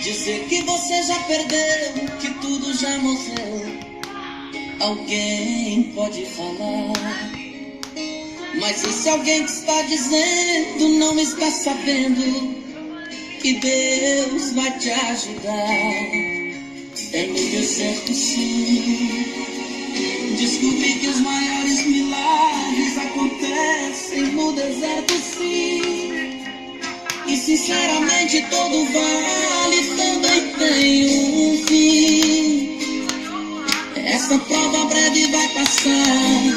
Dizer que você já perdeu, que tudo já morreu. Alguém pode falar, mas esse alguém que está dizendo não está sabendo que Deus vai te ajudar. É meio certo sim, descobri que os maiores milagres acontecem no deserto sim. E sinceramente todo vale também tem um fim. Essa prova breve vai passar.